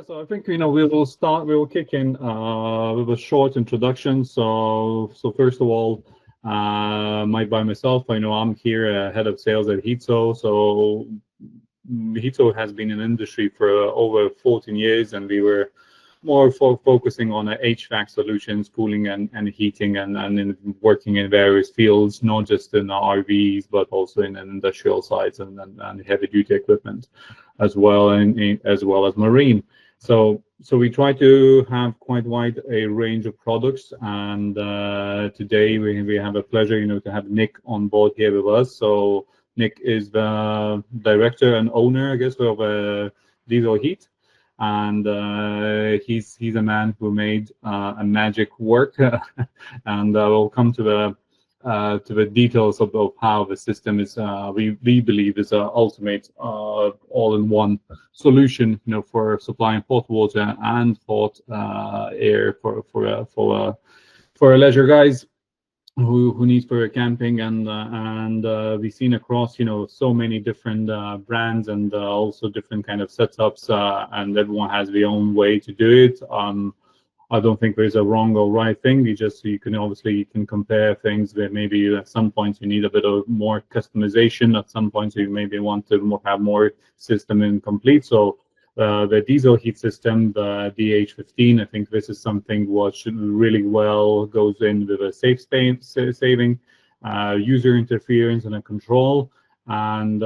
So I think we will kick in with a short introduction. So first of all, by myself, I know I'm here head of sales at Heatso. So Heatso has been in industry for over 14 years, and we were more focusing on HVAC solutions, cooling and heating, and in working in various fields, not just in RVs, but also in industrial sites and heavy duty equipment as well, and as well as marine. So we try to have quite wide a range of products, and today we have a pleasure, to have Nick on board here with us. So Nick is the director and owner, I guess, of Diesel Heat, and he's a man who made a magic work, and we'll come to the details of how the system is. We believe is a ultimate all-in-one solution, for supplying hot water and hot air for leisure guys who need for camping, and we've seen across so many different brands, and also different kind of setups, and everyone has their own way to do it. I don't think there's a wrong or right thing. You can compare things where maybe at some points you need a bit of more customization. At some points you maybe want to have more system incomplete. So the diesel heat system, the DH15, I think this is something what should really well goes in with a saving, user interference and a control, and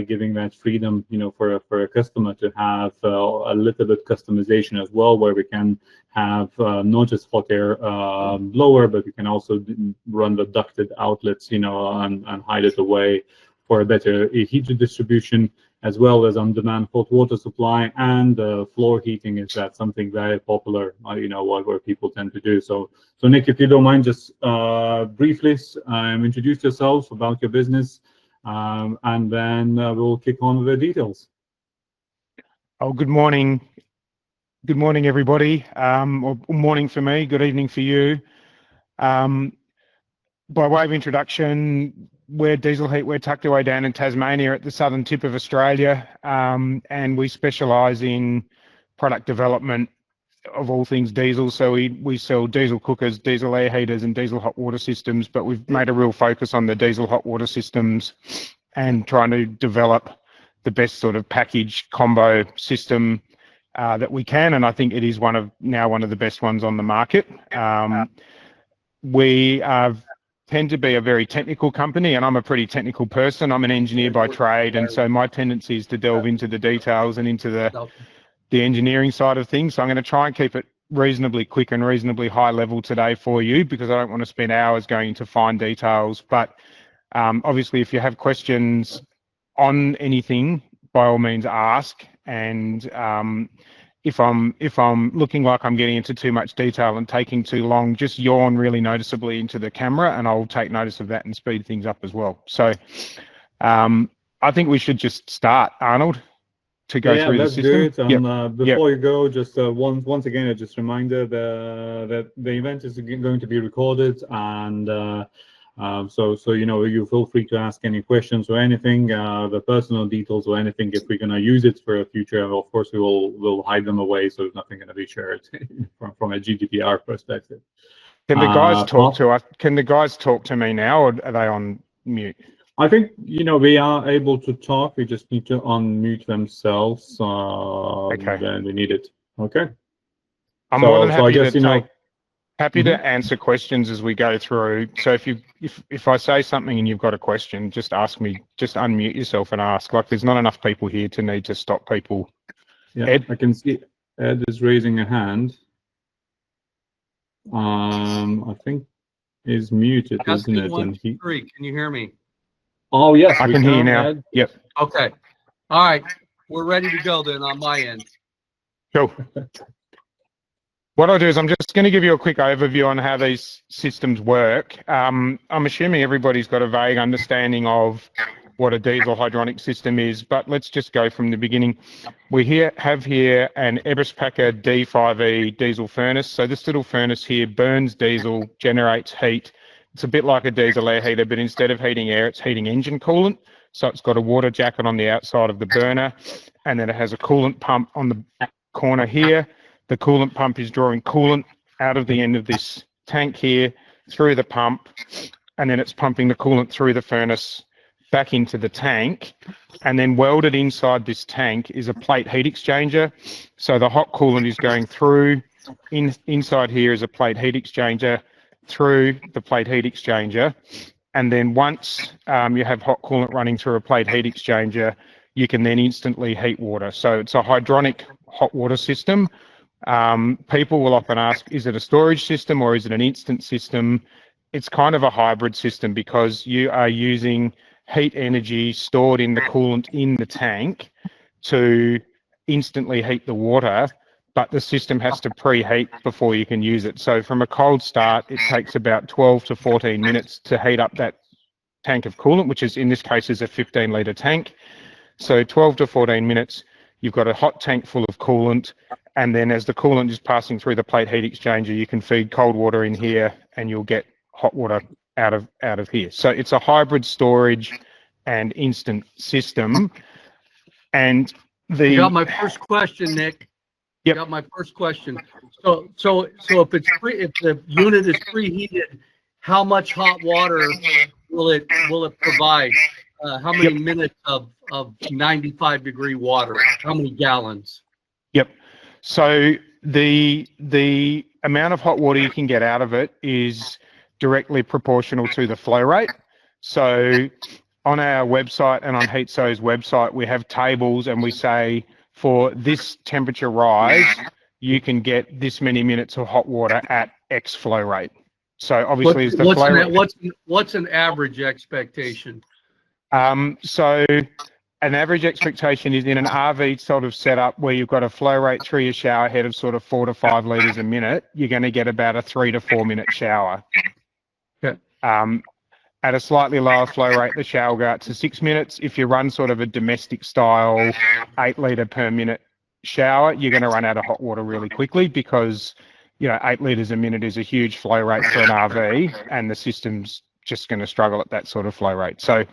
giving that freedom, for a customer to have a little bit customization as well, where we can have not just hot air blower, but we can also run the ducted outlets, and hide it away for a better heat distribution, as well as on-demand hot water supply, and floor heating is that something very popular, where people tend to do. So Nick, if you don't mind, just briefly introduce yourself about your business, and then we'll kick on with the details. Oh, good morning. Good morning, everybody. Or morning for me, good evening for you. By way of introduction, we're Diesel Heat. We're tucked away down in Tasmania at the southern tip of Australia, and we specialise in product development of all things diesel. So we sell diesel cookers, diesel air heaters and diesel hot water systems, but we've made a real focus on the diesel hot water systems and trying to develop the best sort of package combo system that we can, and I think it is one of the best ones on the market. We tend to be a very technical company, and I'm a pretty technical person. I'm an engineer by trade, and so my tendency is to delve into the details and into the engineering side of things. So I'm going to try and keep it reasonably quick and reasonably high level today for you, because I don't want to spend hours going into fine details. But obviously, if you have questions on anything, by all means ask. And if I'm looking like I'm getting into too much detail and taking too long, just yawn really noticeably into the camera, and I'll take notice of that and speed things up as well. So I think we should just start, Arnold, to go through the system. Let's do it. Before you go, just once again, just a reminder that the event is going to be recorded, and so you feel free to ask any questions or anything, the personal details or anything. If we're going to use it for a future, of course we'll hide them away, so there's nothing going to be shared from a GDPR perspective. Can the guys talk to us? Can the guys talk to me now, or are they on mute? I think we are able to talk. We just need to unmute themselves. Okay. Then we need it. Okay. I'm more than happy happy to answer questions as we go through. So if I say something and you've got a question, just ask me. Just unmute yourself and ask. Like, there's not enough people here to need to stop people. Yeah, Ed? I can see Ed is raising a hand. I think is muted, isn't it? And can you hear me? Oh yes, I can hear you now. Ed. Yep. Okay. All right. We're ready to go then on my end. Cool. What I'll do is I'm just going to give you a quick overview on how these systems work. I'm assuming everybody's got a vague understanding of what a diesel hydronic system is, but let's just go from the beginning. We have here an Eberspacher D5E diesel furnace. So this little furnace here burns diesel, generates heat. It's a bit like a diesel air heater, but instead of heating air, it's heating engine coolant. So it's got a water jacket on the outside of the burner, and then it has a coolant pump on the corner here. The coolant pump is drawing coolant out of the end of this tank here through the pump, and then it's pumping the coolant through the furnace back into the tank. And then welded inside this tank is a plate heat exchanger. So the hot coolant is going through, inside here is a plate heat exchanger, through the plate heat exchanger. And then once you have hot coolant running through a plate heat exchanger, you can then instantly heat water. So it's a hydronic hot water system. People will often ask, is it a storage system or is it an instant system? It's kind of a hybrid system because you are using heat energy stored in the coolant in the tank to instantly heat the water, but the system has to preheat before you can use it. So from a cold start, it takes about 12 to 14 minutes to heat up that tank of coolant, which is in this case is a 15-litre tank. So 12 to 14 minutes, you've got a hot tank full of coolant, and then as the coolant is passing through the plate heat exchanger, you can feed cold water in here and you'll get hot water out of here. So it's a hybrid storage and instant system. And You got my first question, Nick. Yep. Got my first question. So if the unit is preheated, how much hot water will it provide? How many minutes of 95-degree water? How many gallons? Yep. So the amount of hot water you can get out of it is directly proportional to the flow rate. So on our website and on Heatso's website, we have tables and we say for this temperature rise, you can get this many minutes of hot water at X flow rate. So obviously, as the flow rate, what's an average expectation? So an average expectation is in an RV sort of setup where you've got a flow rate through your shower head of sort of 4 to 5 litres a minute, you're going to get about a 3 to 4 minute shower. Okay. At a slightly lower flow rate, the shower will go out to 6 minutes. If you run sort of a domestic style 8 litre per minute shower, you're going to run out of hot water really quickly because, 8 litres a minute is a huge flow rate for an RV and the system's just going to struggle at that sort of flow rate. So,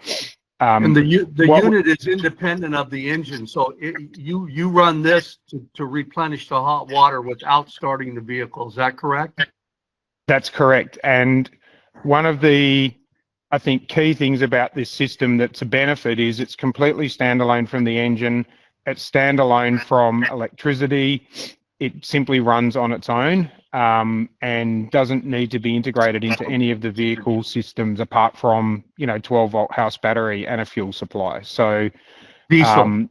and the unit is independent of the engine. So you run this to replenish the hot water without starting the vehicle. Is that correct? That's correct. And one of the, I think, key things about this system that's a benefit is it's completely standalone from the engine. It's standalone from electricity. It simply runs on its own and doesn't need to be integrated into any of the vehicle systems apart from, 12-volt house battery and a fuel supply. So diesel.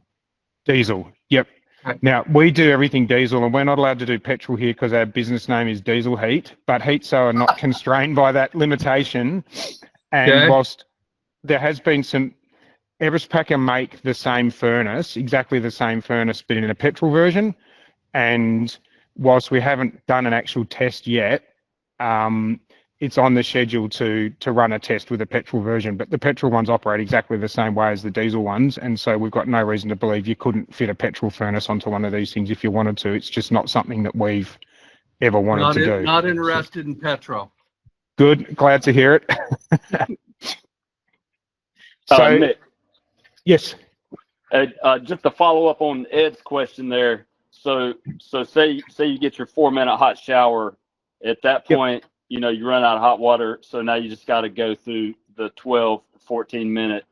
Yep. Now, we do everything diesel, and we're not allowed to do petrol here because our business name is Diesel Heat, but Heatso are not constrained by that limitation. And whilst there has been some, Everest Packer make the same furnace, exactly the same furnace, but in a petrol version. And whilst we haven't done an actual test yet, it's on the schedule to run a test with a petrol version, but the petrol ones operate exactly the same way as the diesel ones. And so we've got no reason to believe you couldn't fit a petrol furnace onto one of these things if you wanted to. It's just not something that we've ever wanted to do. Not interested in petrol. Good. Glad to hear it. So, Nick, yes. Just to follow up on Ed's question there. So say you get your 4-minute hot shower. At that point, you run out of hot water. So now you just got to go through the 12, 14-minute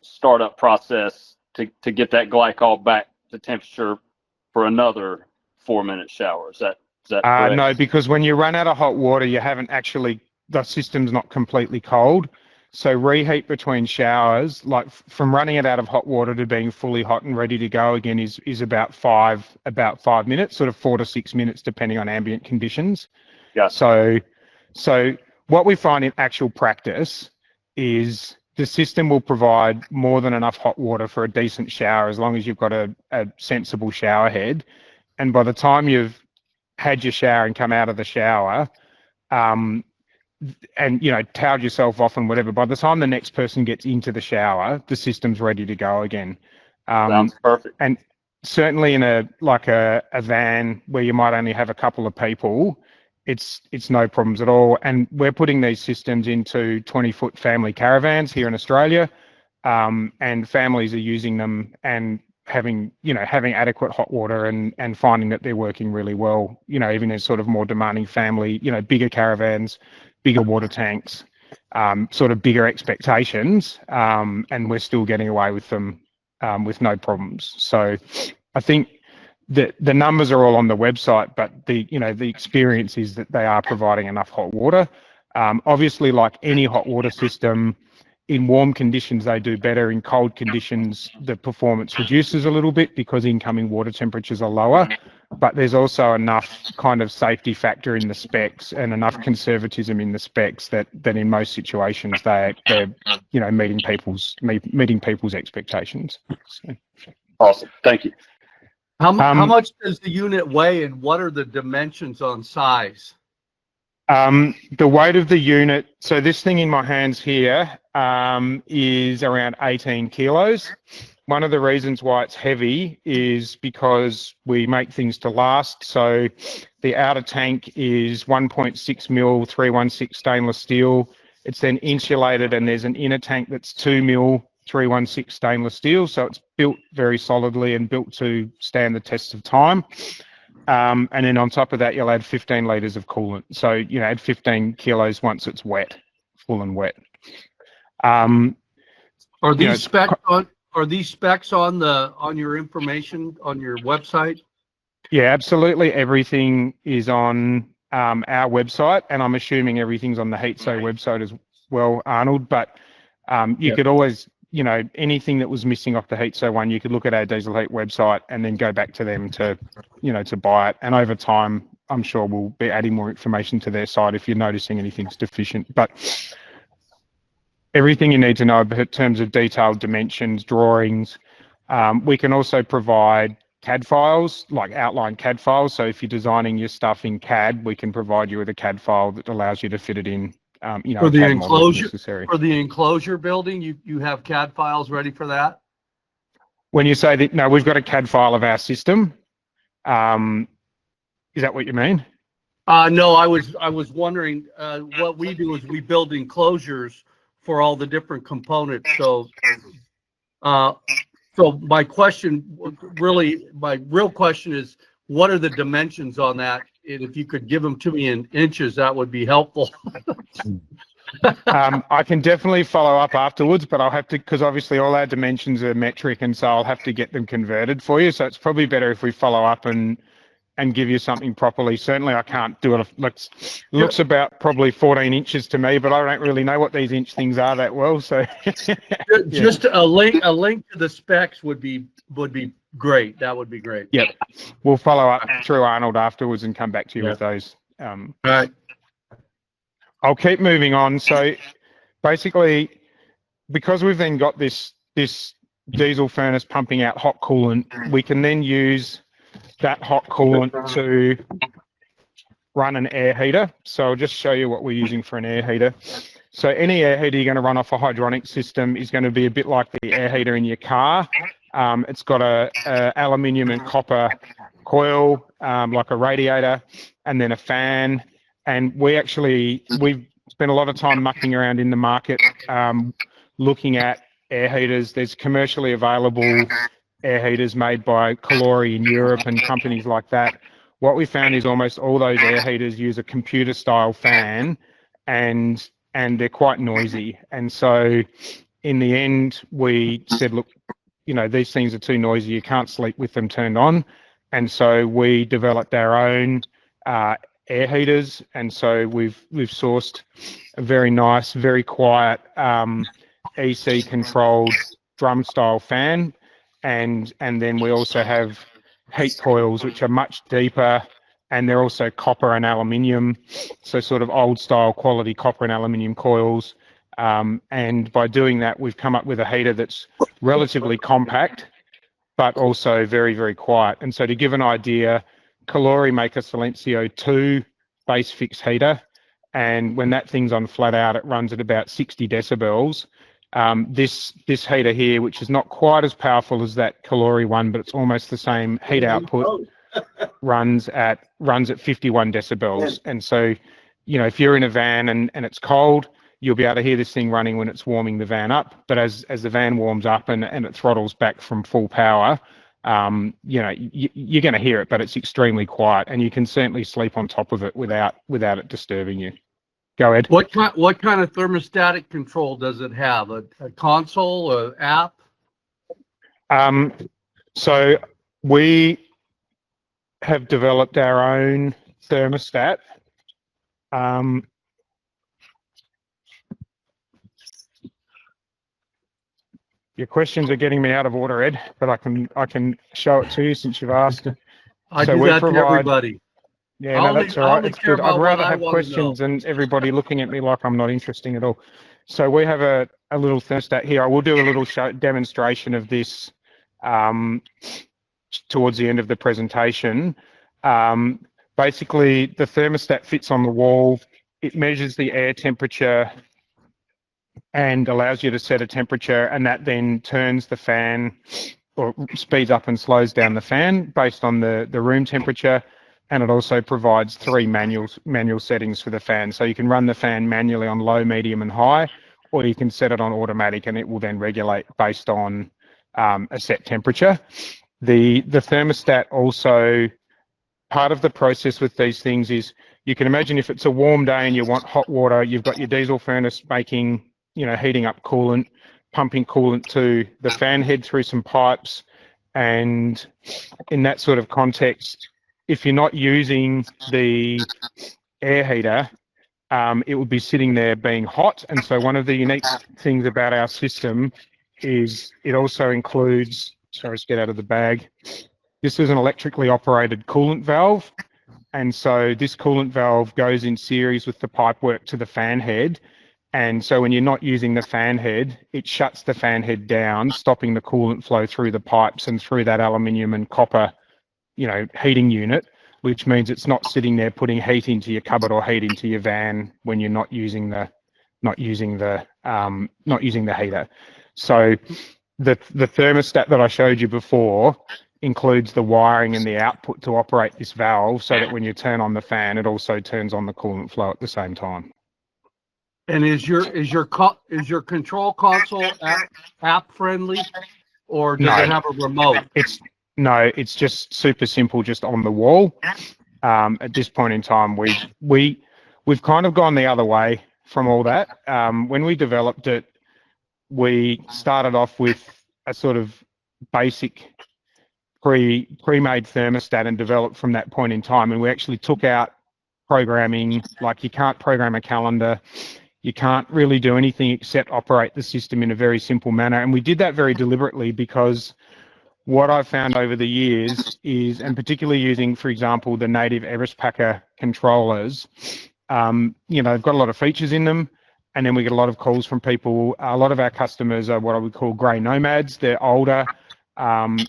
startup process to get that glycol back to temperature for another 4-minute shower. Is that correct? No, because when you run out of hot water, you haven't actually, the system's not completely cold. So reheat between showers, like from running it out of hot water to being fully hot and ready to go again is about 5 minutes, sort of 4 to 6 minutes, depending on ambient conditions. Yeah. So what we find in actual practice is the system will provide more than enough hot water for a decent shower as long as you've got a sensible shower head. And by the time you've had your shower and come out of the shower, and towel yourself off and whatever, by the time the next person gets into the shower, the system's ready to go again. Sounds perfect. And certainly in a van where you might only have a couple of people, it's no problems at all. And we're putting these systems into 20-foot family caravans here in Australia, and families are using them, and having adequate hot water and finding that they're working really well, even in sort of more demanding family, bigger caravans, bigger water tanks, sort of bigger expectations, and we're still getting away with them with no problems. So I think the numbers are all on the website, but the experience is that they are providing enough hot water. Obviously, like any hot water system, in warm conditions they do better. In cold conditions, the performance reduces a little bit because incoming water temperatures are lower. But there's also enough kind of safety factor in the specs and enough conservatism in the specs that in most situations they're meeting people's expectations. So. Awesome, thank you. How much does the unit weigh, and what are the dimensions on size? The weight of the unit, so this thing in my hands here is around 18 kilos. One of the reasons why it's heavy is because we make things to last. So the outer tank is 1.6 mil 316 stainless steel. It's then insulated, and there's an inner tank that's 2 mil 316 stainless steel. So it's built very solidly and built to stand the test of time. And then on top of that, you'll add 15 litres of coolant. So, add 15 kilos once it's wet, full and wet. Are these specs on your information on your website? Yeah, absolutely. Everything is on our website, and I'm assuming everything's on the Heatso website as well, Arnold. But you could always, anything that was missing off the Heatso one, you could look at our Diesel Heat website and then go back to them to buy it. And over time, I'm sure we'll be adding more information to their site if you're noticing anything's deficient. But everything you need to know in terms of detailed dimensions, drawings. We can also provide CAD files, like outline CAD files. So if you're designing your stuff in CAD, we can provide you with a CAD file that allows you to fit it in. For the enclosure building, you have CAD files ready for that? When you say that, no, we've got a CAD file of our system. Is that what you mean? No, I was wondering. What we do is we build enclosures for all the different components. So my real question is, what are the dimensions on that? And if you could give them to me in inches, that would be helpful. I can definitely follow up afterwards, but I'll have to, because obviously all our dimensions are metric, and so I'll have to get them converted for you. So it's probably better if we follow up and give you something properly. Certainly I can't do it. Looks about probably 14 inches to me, but I don't really know what these inch things are that well. So just a link to the specs would be great. That would be great. Yep. We'll follow up through Arnold afterwards and come back to you with those. All right. I'll keep moving on. So basically, because we've then got this diesel furnace pumping out hot coolant, we can then use that hot coolant to run an air heater. So I'll just show you what we're using for an air heater. So any air heater you're going to run off a hydronic system is going to be a bit like the air heater in your car. It's got a aluminium and copper coil, like a radiator, and then a fan. And we've spent a lot of time mucking around in the market, looking at air heaters. There's commercially available air heaters made by Calori in Europe and companies like that. What we found is almost all those air heaters use a computer style fan, and they're quite noisy. And so in the end, we said, look, these things are too noisy. You can't sleep with them turned on. And so we developed our own air heaters. And so we've sourced a very nice, very quiet EC controlled drum style fan. And then we also have heat coils, which are much deeper, and they're also copper and aluminium, so sort of old style quality copper and aluminium coils. And by doing that, we've come up with a heater that's relatively compact, but also very, very quiet. And so to give an idea, Calori make a Silencio 2 base fixed heater, and when that thing's on flat out, it runs at about 60 decibels. This heater here, which is not quite as powerful as that Calori one, but it's almost the same heat output, runs at 51 decibels. And so, if you're in a van and it's cold, you'll be able to hear this thing running when it's warming the van up. But as the van warms up and it throttles back from full power, you know, you're going to hear it, but it's extremely quiet, and you can certainly sleep on top of it without it disturbing you. Go ahead. What kind of thermostatic control does it have? A console, an app? So we have developed our own thermostat. Your questions are getting me out of order, Ed, but I can show it to you since you've asked. I do that to everybody. Yeah, no, that's all right. It's good. I'd rather have questions than everybody looking at me like I'm not interesting at all. So we have a little thermostat here. I will do a little demonstration of this towards the end of the presentation. Basically, the thermostat fits on the wall. It measures the air temperature and allows you to set a temperature, and that then turns the fan or speeds up and slows down the fan based on the room temperature. And it also provides 3 manual settings for the fan. So you can run the fan manually on low, medium, and high, or you can set it on automatic, and it will then regulate based on a set temperature. The thermostat also, part of the process with these things is, you can imagine if it's a warm day and you want hot water, you've got your diesel furnace making, you know, heating up coolant, pumping coolant to the fan head through some pipes. And in that sort of context, if you're not using the air heater, it would be sitting there being hot. And so one of the unique things about our system is it also includes, sorry, let's get out of the bag. This is an electrically operated coolant valve. And so this coolant valve goes in series with the pipework to the fan head. And so when you're not using the fan head, it shuts the fan head down, stopping the coolant flow through the pipes and through that aluminium and copper, you know, heating unit, which means it's not sitting there putting heat into your cupboard or heat into your van when you're not using the heater. So the thermostat that I showed you before includes the wiring and the output to operate this valve, so that when you turn on the fan, it also turns on the coolant flow at the same time. And is your control console app friendly, or does it have a remote? It's just super simple, just on the wall. At this point in time, we've kind of gone the other way from all that. When we developed it, we started off with a sort of basic pre-made thermostat and developed from that point in time. And we actually took out programming. Like, you can't program a calendar. You can't really do anything except operate the system in a very simple manner. And we did that very deliberately, because what I've found over the years is, and particularly using, for example, the native Everest Packer controllers, you know, they've got a lot of features in them. And then we get a lot of calls from people. A lot of our customers are what I would call grey nomads. They're older, and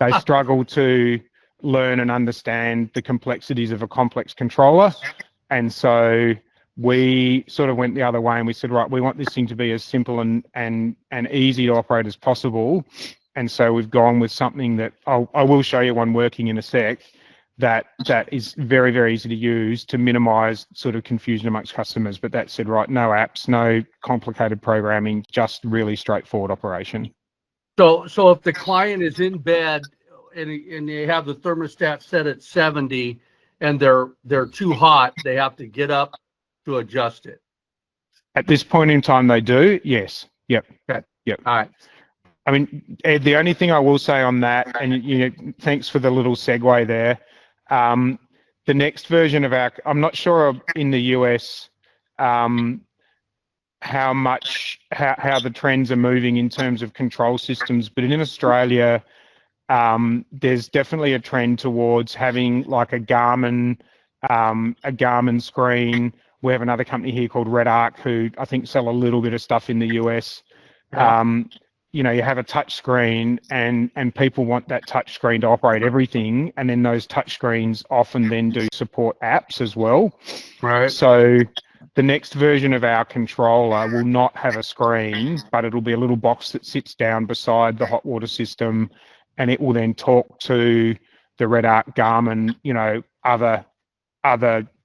they struggle to learn and understand the complexities of a complex controller. And so we sort of went the other way, and we said, right, we want this thing to be as simple and easy to operate as possible. And so we've gone with something that I will show you one working in a sec, that is very, very easy to use to minimize sort of confusion amongst customers. But that said, right, no apps, no complicated programming, just really straightforward operation. So if the client is in bed and they have the thermostat set at 70 and they're too hot, they have to get up to adjust it. At this point in time, they do. Yes. Yep. Okay. Yep. All right. I mean, Ed, the only thing I will say on that, and you know, thanks for the little segue there. The next version of our, I'm not sure in the US how the trends are moving in terms of control systems, but in Australia, there's definitely a trend towards having like a Garmin screen. We have another company here called Red Arc, who I think sell a little bit of stuff in the US. You know, you have a touch screen, and people want that touch screen to operate everything, and then those touch screens often then do support apps as well. Right. So the next version of our controller will not have a screen, but it'll be a little box that sits down beside the hot water system, and it will then talk to the Red Arc Garmin, you know, other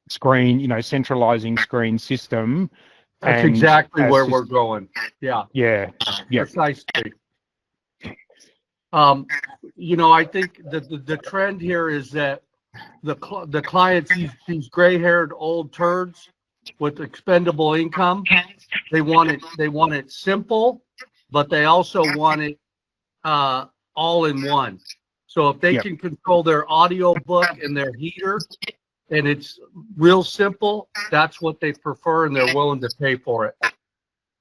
screen, you know, centralizing screen system. That's And exactly as where sys- we're going. Yeah, Yeah, yeah, precisely. You know, I think the trend here is that the clients, these gray-haired old turds with expendable income, they want it simple, but they also want it all in one. So if they Yep. can control their audio book and their heater, and it's real simple, that's what they prefer, and they're willing to pay for it.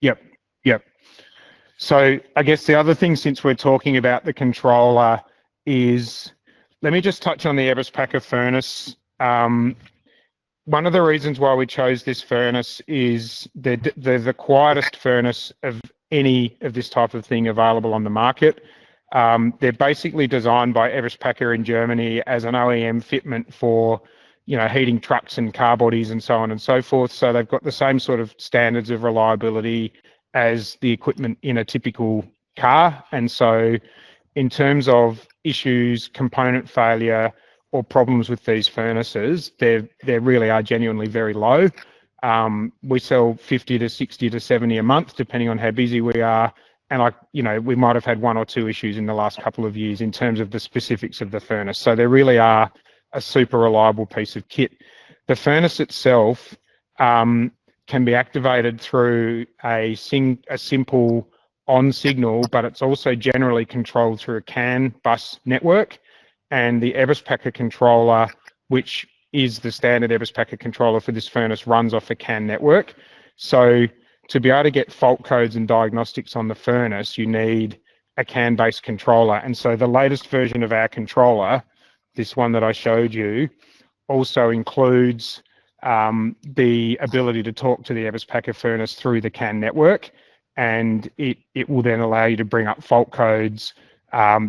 yep, yep. So I guess the other thing, since we're talking about the controller, is let me just touch on the Everest Packer furnace. One of the reasons why we chose this furnace is they're the quietest furnace of any of this type of thing available on the market. They're basically designed by Everest Packer in Germany as an OEM fitment for, you know, heating trucks and car bodies and so on and so forth. So they've got the same sort of standards of reliability as the equipment in a typical car. And so in terms of issues, component failure, or problems with these furnaces, they really are genuinely very low. We sell 50 to 60 to 70 a month, depending on how busy we are. And we might have had one or two issues in the last couple of years in terms of the specifics of the furnace. So they really are a super reliable piece of kit. The furnace itself can be activated through a simple on signal, but it's also generally controlled through a CAN bus network. And the Everest Packer controller, which is the standard Everest Packer controller for this furnace, runs off a CAN network. So to be able to get fault codes and diagnostics on the furnace, you need a CAN-based controller. And so the latest version of our controller, this one that I showed you, also includes the ability to talk to the Everest Packer furnace through the CAN network. And it will then allow you to bring up fault codes,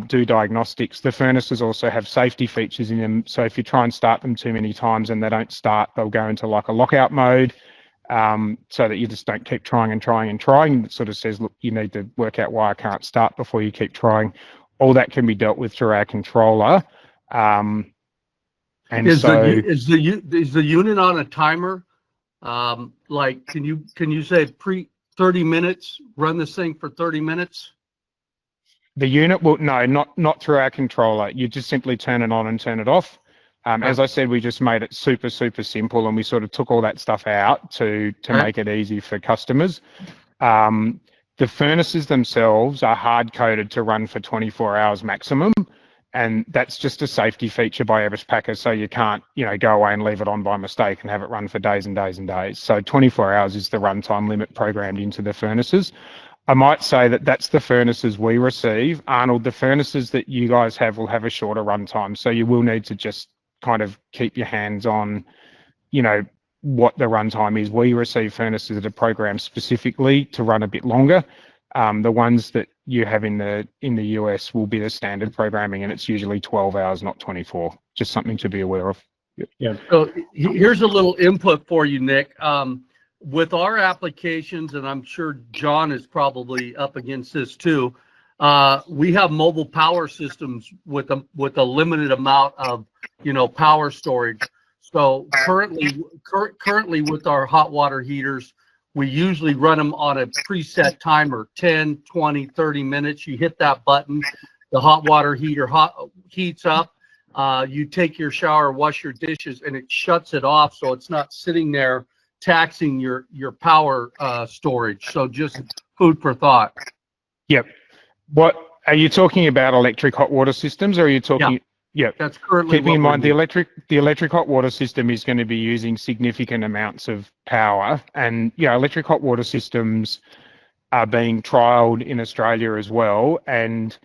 do diagnostics. The furnaces also have safety features in them. So if you try and start them too many times and they don't start, they'll go into like a lockout mode, so that you just don't keep trying and trying and trying. It sort of says, look, you need to work out why I can't start before you keep trying. All that can be dealt with through our controller. And is the unit on a timer? Like, can you say 30 minutes, run this thing for 30 minutes? The unit will, no, not through our controller. You just simply turn it on and turn it off. As I said, we just made it super, super simple, and we sort of took all that stuff out to make it easy for customers. The furnaces themselves are hard coded to run for 24 hours maximum. And that's just a safety feature by Everest Packer. So you can't, go away and leave it on by mistake and have it run for days and days and days. So 24 hours is the runtime limit programmed into the furnaces. I might say that that's the furnaces we receive. Arnold, the furnaces that you guys have will have a shorter runtime. So you will need to just kind of keep your hands on, what the runtime is. We receive furnaces that are programmed specifically to run a bit longer. The ones that you have in the US will be the standard programming, and it's usually 12 hours, not 24. Just something to be aware of. Yeah. So here's a little input for you, Nick. With our applications, and I'm sure John is probably up against this too, we have mobile power systems with a limited amount of power storage. So currently with our hot water heaters, we usually run them on a preset timer, 10, 20, 30 minutes. You hit that button, the hot water heater heats up. You take your shower, wash your dishes, and it shuts it off, so it's not sitting there taxing your power storage. So just food for thought. Yep. What are you talking about? Electric hot water systems, or are you talking? Yeah. That's currently. Keeping in mind the electric hot water system is going to be using significant amounts of power, and electric hot water systems are being trialed in Australia as well. And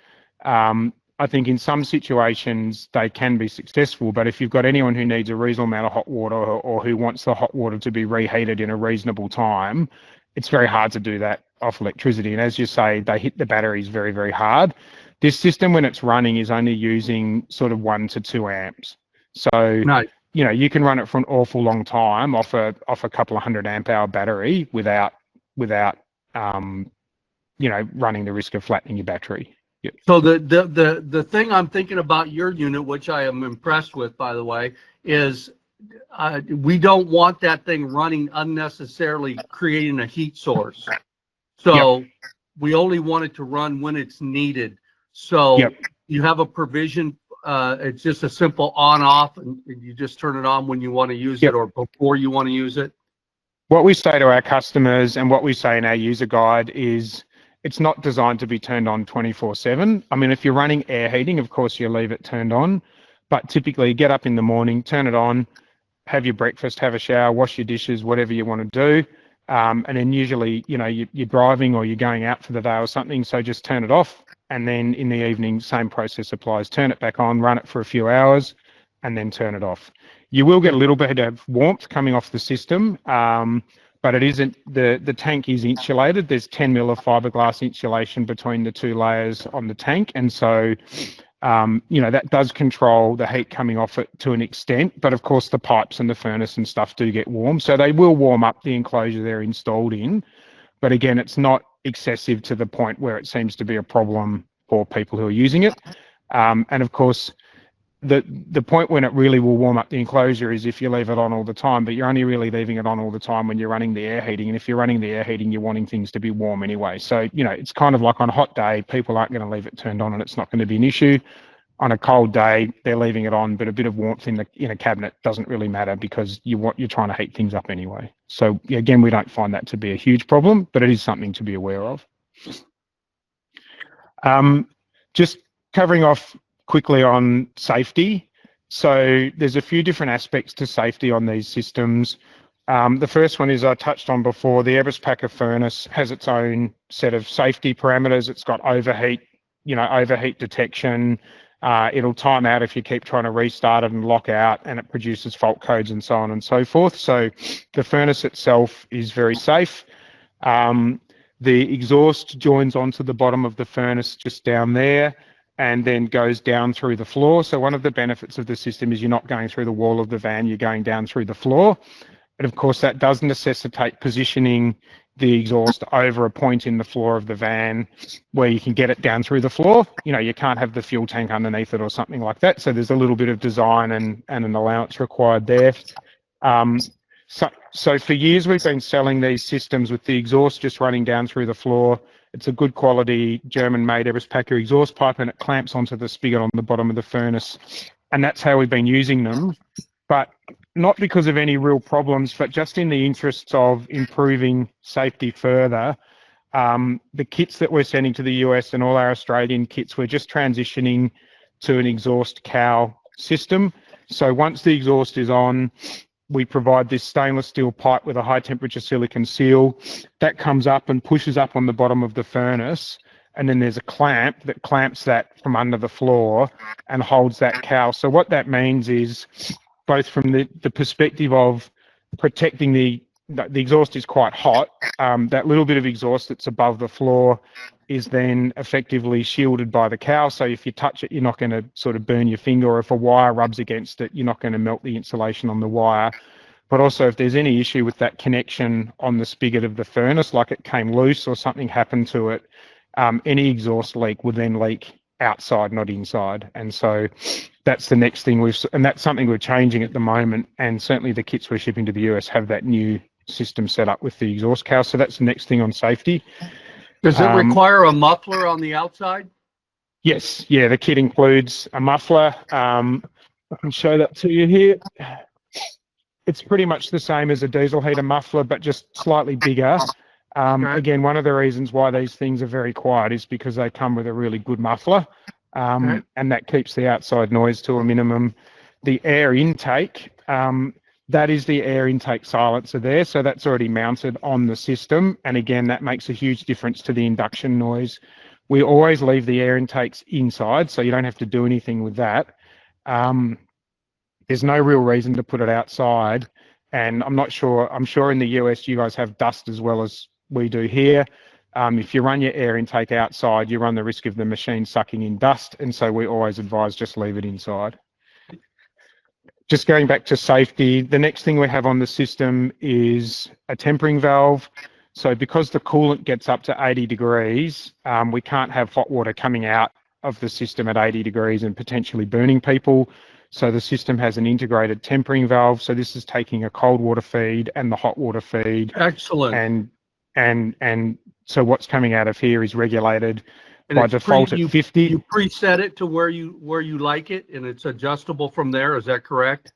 I think in some situations they can be successful, but if you've got anyone who needs a reasonable amount of hot water or who wants the hot water to be reheated in a reasonable time, it's very hard to do that off electricity. And as you say, they hit the batteries very, very hard. This system, when it's running, is only using sort of 1 to 2 amps. So, nice. You can run it for an awful long time off a couple of 100 amp hour battery without running the risk of flattening your battery. Yep. So the thing I'm thinking about your unit, which I am impressed with, by the way, is we don't want that thing running unnecessarily, creating a heat source. So we only want it to run when it's needed. So you have a provision. It's just a simple on-off, and you just turn it on when you want to use it or before you want to use it. What we say to our customers and what we say in our user guide is it's not designed to be turned on 24/7. I mean, if you're running air heating, of course, you leave it turned on, but typically get up in the morning, turn it on, have your breakfast, have a shower, wash your dishes, whatever you want to do. And then usually, you know, you're driving or you're going out for the day or something, so just turn it off. And then in the evening, same process applies. Turn it back on, run it for a few hours, and then turn it off. You will get a little bit of warmth coming off the system, but it isn't, the tank is insulated. There's 10 mil of fiberglass insulation between the two layers on the tank. And so, you know, that does control the heat coming off it to an extent, but of course the pipes and the furnace and stuff do get warm. So they will warm up the enclosure they're installed in. But again, it's not excessive to the point where it seems to be a problem for people who are using it. And of course, the point when it really will warm up the enclosure is if you leave it on all the time, but you're only really leaving it on all the time when you're running the air heating. And if you're running the air heating, you're wanting things to be warm anyway. So, you know, it's kind of like on a hot day, people aren't going to leave it turned on and it's not going to be an issue. On a cold day, they're leaving it on, but a bit of warmth in a cabinet doesn't really matter because you're trying to heat things up anyway. So again, we don't find that to be a huge problem, but it is something to be aware of. Just covering off quickly on safety. So there's a few different aspects to safety on these systems. The first one is I touched on before, the Everest Packer furnace has its own set of safety parameters. It's got overheat, you know, overheat detection. It'll time out if you keep trying to restart it and lock out, and it produces fault codes and so on and so forth. So the furnace itself is very safe. The exhaust joins onto the bottom of the furnace just down there and then goes down through the floor. So one of the benefits of the system is you're not going through the wall of the van, you're going down through the floor. But of course, that does necessitate positioning the exhaust over a point in the floor of the van where you can get it down through the floor. You know, you can't have the fuel tank underneath it or something like that. So there's a little bit of design and an allowance required there. So for years, we've been selling these systems with the exhaust just running down through the floor. It's a good quality German-made Everest Packer exhaust pipe, and it clamps onto the spigot on the bottom of the furnace. And that's how we've been using them. But not because of any real problems, but just in the interests of improving safety further. The kits that we're sending to the US and all our Australian kits, we're just transitioning to an exhaust cowl system. So once the exhaust is on, we provide this stainless steel pipe with a high temperature silicon seal that comes up and pushes up on the bottom of the furnace. And then there's a clamp that clamps that from under the floor and holds that cowl. So what that means is, both from the perspective of protecting the exhaust is quite hot, that little bit of exhaust that's above the floor is then effectively shielded by the cowl. So if you touch it, you're not going to sort of burn your finger, or if a wire rubs against it, you're not going to melt the insulation on the wire. But also if there's any issue with that connection on the spigot of the furnace, like it came loose or something happened to it, any exhaust leak would then leak outside, not inside. And so that's the next thing and that's something we're changing at the moment. And certainly the kits we're shipping to the US have that new system set up with the exhaust cowl. So that's the next thing on safety. Does it require a muffler on the outside? Yes. Yeah. The kit includes a muffler. I can show that to you here. It's pretty much the same as a diesel heater muffler, but just slightly bigger. Again, one of the reasons why these things are very quiet is because they come with a really good muffler, and that keeps the outside noise to a minimum. The air intake, that is the air intake silencer there, so that's already mounted on the system, and again, that makes a huge difference to the induction noise. We always leave the air intakes inside, so you don't have to do anything with that. There's no real reason to put it outside, and I'm sure in the US you guys have dust as well as we do here. If you run your air intake outside, you run the risk of the machine sucking in dust, and so we always advise just leave it inside. Just going back to safety, the next thing we have on the system is a tempering valve. So because the coolant gets up to 80 degrees, we can't have hot water coming out of the system at 80 degrees and potentially burning people. So the system has an integrated tempering valve. So this is taking a cold water feed and the hot water feed. Excellent. And so what's coming out of here is regulated And by it's default at 50. You preset it to where you like it, and it's adjustable from there. Is that correct?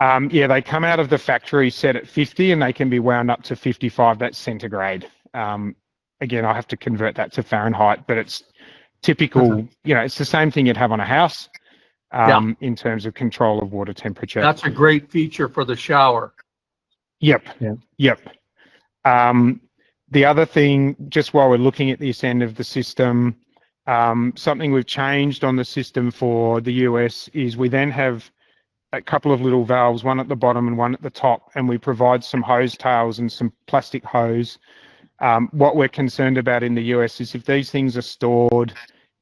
Yeah, they come out of the factory set at 50 and they can be wound up to 55. That's centigrade. Again, I have to convert that to Fahrenheit, but it's typical, it's the same thing you'd have on a house in terms of control of water temperature. That's a great feature for the shower. Yep. The other thing, just while we're looking at this end of the system, something we've changed on the system for the US is we then have a couple of little valves, one at the bottom and one at the top, and we provide some hose tails and some plastic hose. What we're concerned about in the US is if these things are stored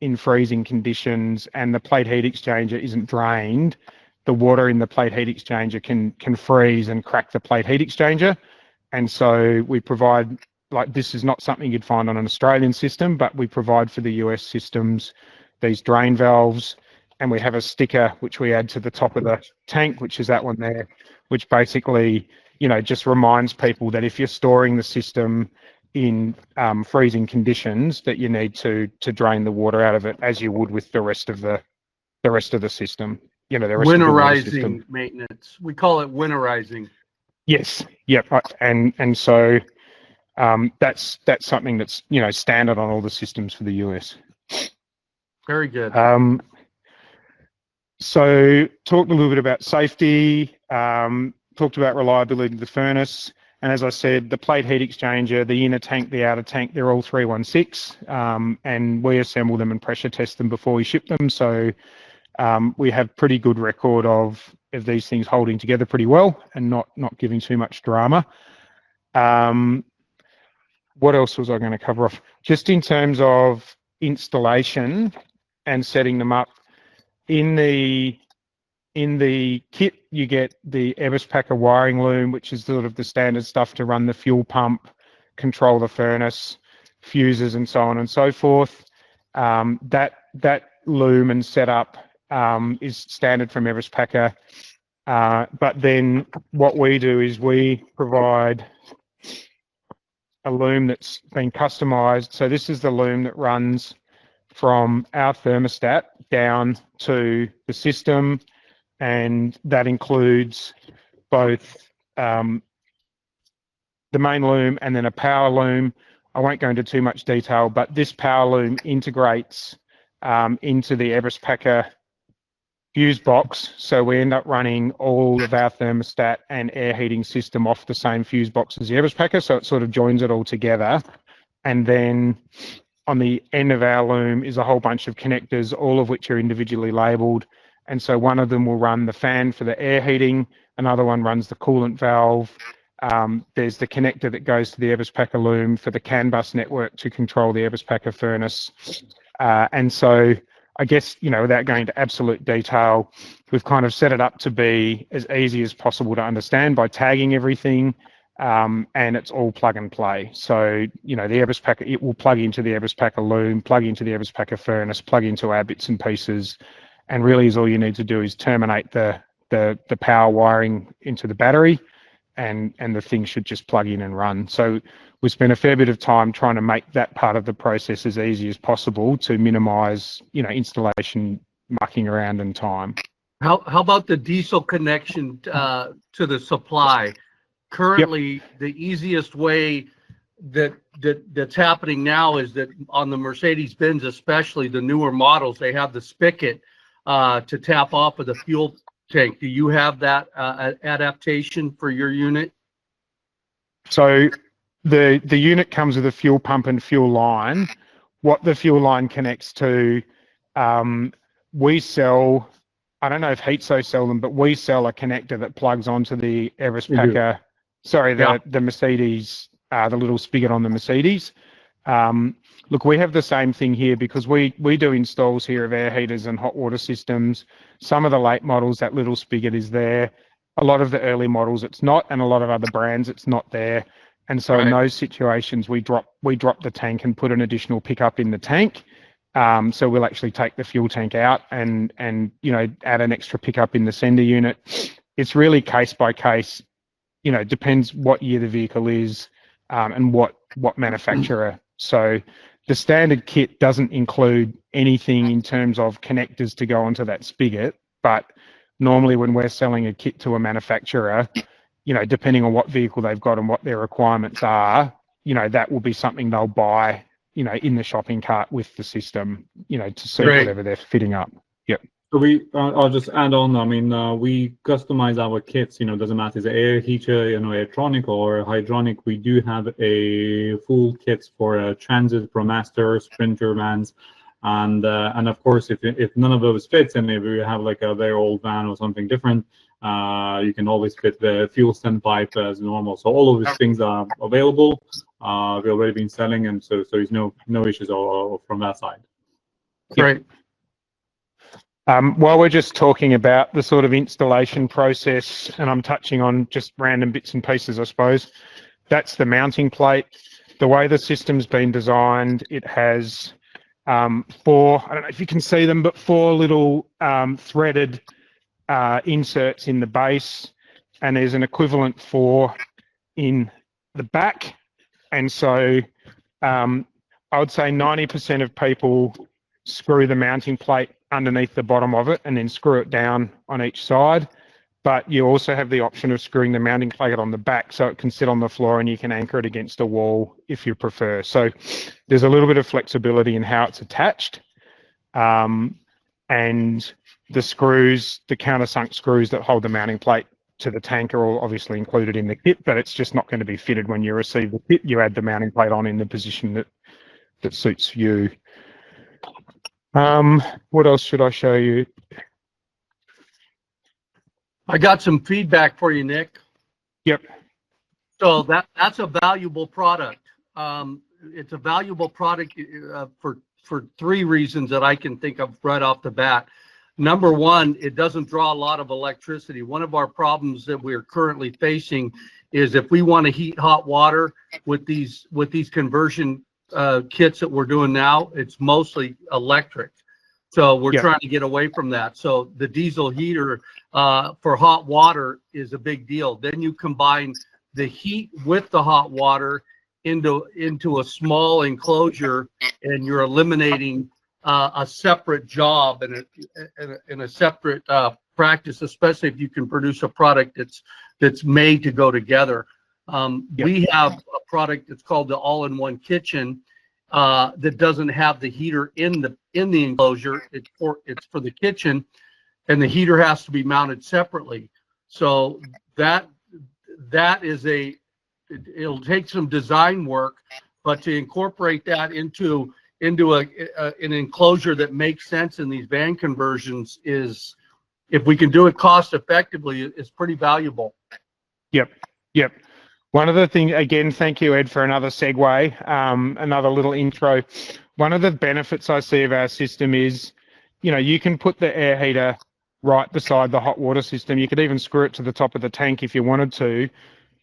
in freezing conditions and the plate heat exchanger isn't drained, the water in the plate heat exchanger can freeze and crack the plate heat exchanger. And so we provide, like, this is not something you'd find on an Australian system, but we provide for the US systems these drain valves, and we have a sticker which we add to the top of the tank, which is that one there, which basically, just reminds people that if you're storing the system in freezing conditions, that you need to drain the water out of it as you would with the rest of the system. The rest Winterizing of the system. Maintenance. We call it winterizing. Yes. Yep. And so that's something that's standard on all the systems for the US. Very good. So talked a little bit about safety, talked about reliability of the furnace, and as I said, the plate heat exchanger, the inner tank, the outer tank, they're all 316, and we assemble them and pressure test them before we ship them. So we have pretty good record of these things holding together pretty well and not giving too much drama. What else was I going to cover off? Just in terms of installation and setting them up, in the kit, you get the Eberspacher wiring loom, which is sort of the standard stuff to run the fuel pump, control the furnace, fuses, and so on and so forth. That loom and setup is standard from Eberspacher. But then what we do is we provide a loom that's been customized. So this is the loom that runs from our thermostat down to the system, and that includes both the main loom and then a power loom. I won't go into too much detail, but this power loom integrates into the Eberspacher fuse box, so we end up running all of our thermostat and air heating system off the same fuse box as the Eberspacher, so it sort of joins it all together. And then on the end of our loom is a whole bunch of connectors, all of which are individually labelled. And so one of them will run the fan for the air heating, another one runs the coolant valve. There's the connector that goes to the Eberspacher loom for the CAN bus network to control the Eberspacher furnace. And so I guess, without going into absolute detail, we've kind of set it up to be as easy as possible to understand by tagging everything. And it's all plug and play. So, the Eberspacher, it will plug into the Eberspacher loom, plug into the Eberspacher furnace, plug into our bits and pieces. And really is all you need to do is terminate the power wiring into the battery, and the thing should just plug in and run. So we spent a fair bit of time trying to make that part of the process as easy as possible to minimize, installation mucking around and time. How about the diesel connection to the supply? Currently, the easiest way that's happening now is that on the Mercedes-Benz, especially the newer models, they have the spigot to tap off of the fuel tank. Do you have that adaptation for your unit? So the unit comes with a fuel pump and fuel line. What the fuel line connects to, we sell, I don't know if Heatso sell them, but we sell a connector that plugs onto the Eberspacher. Sorry, the Mercedes, the little spigot on the Mercedes. Look, we have the same thing here because we do installs here of air heaters and hot water systems. Some of the late models, that little spigot is there. A lot of the early models, it's not, and a lot of other brands, it's not there. And so in those situations, we drop the tank and put an additional pickup in the tank. So we'll actually take the fuel tank out and add an extra pickup in the sender unit. It's really case by case. Depends what year the vehicle is and what manufacturer. So the standard kit doesn't include anything in terms of connectors to go onto that spigot, but normally when we're selling a kit to a manufacturer, depending on what vehicle they've got and what their requirements are, that will be something they'll buy, in the shopping cart with the system, to suit whatever they're fitting up. Yep. So I'll just add on. I mean, we customize our kits. Doesn't matter is it air heater, hydronic or hydronic. We do have a full kits for transit, ProMaster, Sprinter vans, and of course, if none of those fits, and if you have like a very old van or something different, you can always fit the fuel send pipe as normal. So all of these things are available. We've already been selling, and so there's no issues from that side. Great. While we're just talking about the sort of installation process, and I'm touching on just random bits and pieces, I suppose, that's the mounting plate. The way the system's been designed, it has four, I don't know if you can see them, but four little threaded inserts in the base, and there's an equivalent four in the back. And so I would say 90% of people screw the mounting plate underneath the bottom of it and then screw it down on each side. But you also have the option of screwing the mounting plate on the back so it can sit on the floor and you can anchor it against a wall if you prefer. So there's a little bit of flexibility in how it's attached. And the screws, the countersunk screws that hold the mounting plate to the tank are all obviously included in the kit, but it's just not going to be fitted when you receive the kit. You add the mounting plate on in the position that suits you. What else should I show you? I got some feedback for you, Nick. Yep. So that's a valuable product. It's a valuable product for three reasons that I can think of right off the bat. Number one, it doesn't draw a lot of electricity. One of our problems that we're currently facing is if we want to heat hot water with these conversion kits that we're doing now, it's mostly electric. So we're trying to get away from that. So the diesel heater for hot water is a big deal. Then you combine the heat with the hot water into a small enclosure, and you're eliminating a separate job and a separate practice, especially if you can produce a product that's made to go together. We have a product that's called the all-in-one kitchen that doesn't have the heater in the enclosure. It's for the kitchen, and the heater has to be mounted separately. So that is it'll take some design work, but to incorporate that into an enclosure that makes sense in these van conversions is, if we can do it cost effectively, is pretty valuable. Yep. One of the things, again, thank you, Ed, for another segue, another little intro. One of the benefits I see of our system is, you can put the air heater right beside the hot water system. You could even screw it to the top of the tank if you wanted to,